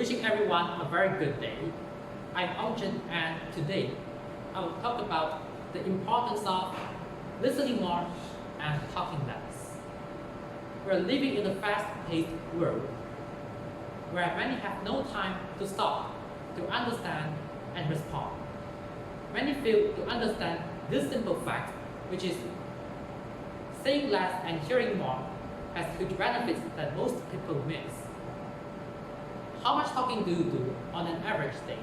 Wishing everyone a very good day. I'm Aungchen, and today I will talk about the importance of listening more and talking less. We're living in a fast-paced world where many have no time to stop, to understand and respond. Many fail to understand this simple fact, which is saying less and hearing more has huge benefits that most people miss. How much talking do you do on an average day?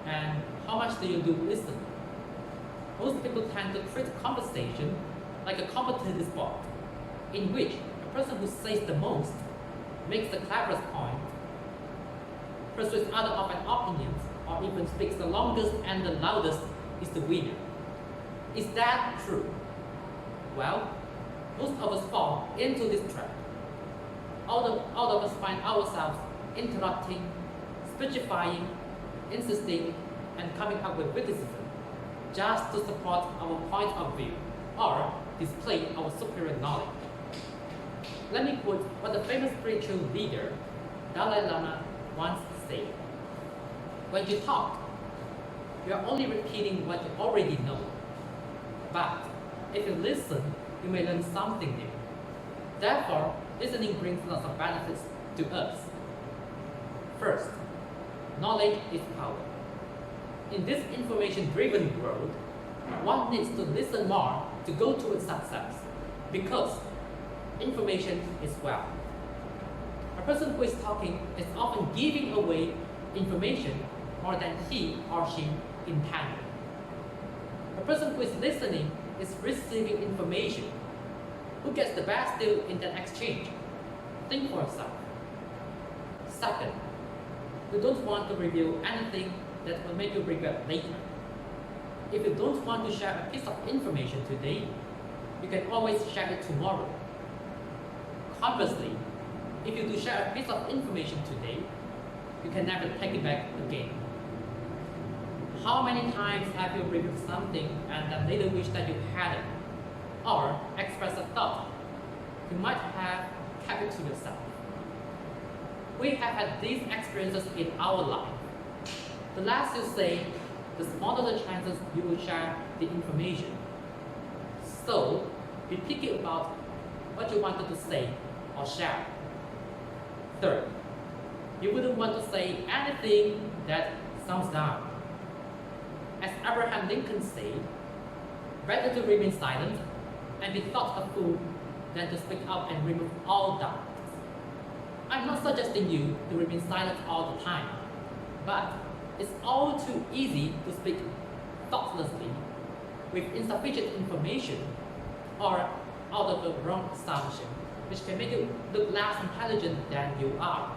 And how much do you do listening? Most people tend to treat conversation like a competitive sport, in which a person who says the most, makes the cleverest point, persuades others of an opinion, or even speaks the longest and the loudest is the winner. Is that true? Well, most of us fall into this trap. All of us find ourselves interrupting, speechifying, insisting, and coming up with criticism just to support our point of view or display our superior knowledge. Let me quote what the famous spiritual leader Dalai Lama once said. When you talk, you are only repeating what you already know. But if you listen, you may learn something new. Therefore, listening brings lots of benefits to us. First, knowledge is power. In this information-driven world, one needs to listen more to go towards success, because information is wealth. A person who is talking is often giving away information more than he or she intended. A person who is listening is receiving information. Who gets the best deal in that exchange? Think for yourself. Second, you don't want to reveal anything that will make you regret later. If you don't want to share a piece of information today, you can always share it tomorrow. Conversely, if you do share a piece of information today, you can never take it back again. How many times have you revealed something and then later wish that you hadn't? Or expressed a thought you might have kept it to yourself? We have had these experiences in our life. The less you say, the smaller the chances you will share the information. So, be picky about what you wanted to say or share. Third, you wouldn't want to say anything that sounds dumb. As Abraham Lincoln said, better to remain silent and be thought a fool than to speak up and remove all doubt. I'm not suggesting you to remain silent all the time, but it's all too easy to speak thoughtlessly with insufficient information or out of the wrong assumption, which can make you look less intelligent than you are.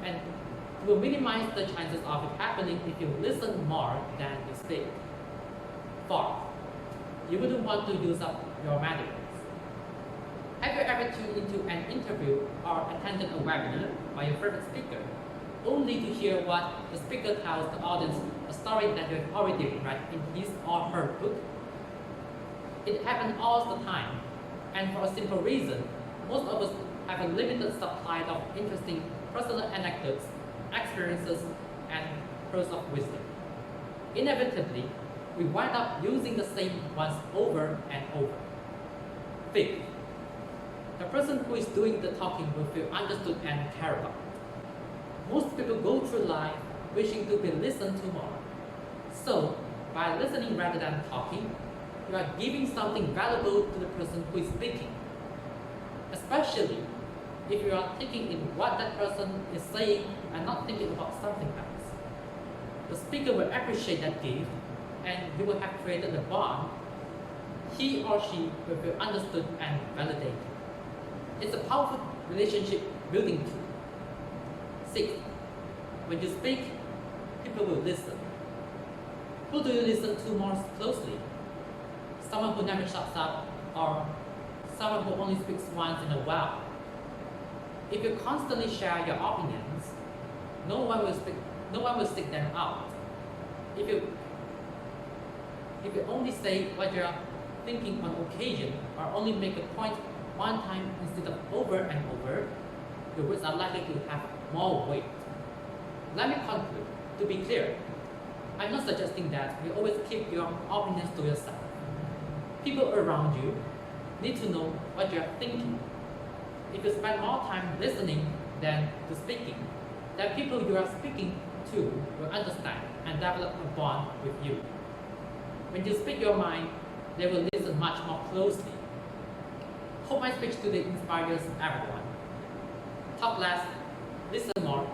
And it will minimize the chances of it happening if you listen more than you speak. Fourth, you wouldn't want to use up your mannerisms. Have you ever tuned into an interview or attended a webinar by your favorite speaker, only to hear what the speaker tells the audience, a story that you have already read in his or her book? It happens all the time, and for a simple reason, most of us have a limited supply of interesting personal anecdotes, experiences, and pearls of wisdom. Inevitably, we wind up using the same ones over and over. Fifth, the person who is doing the talking will feel understood and cared about. Most people go through life wishing to be listened to more. So, by listening rather than talking, you are giving something valuable to the person who is speaking. Especially if you are thinking in what that person is saying and not thinking about something else. The speaker will appreciate that gift, and you will have created a bond. He or she will feel understood and validated. It's a powerful relationship building tool. Sixth, when you speak, people will listen. Who do you listen to more closely? Someone who never shuts up, or someone who only speaks once in a while? If you constantly share your opinions, no one will stick them out. If you only say what you are thinking on occasion, or only make a point one time instead of over and over, your words are likely to have more weight. let me conclude. To be clear, I'm not suggesting that you always keep your opinions to yourself. People around you need to know what you are thinking. If you spend more time listening than to speaking, then people you are speaking to will understand and develop a bond with you. When you speak your mind, they will listen much more closely. Hope my speech today inspires everyone. Talk less, listen more,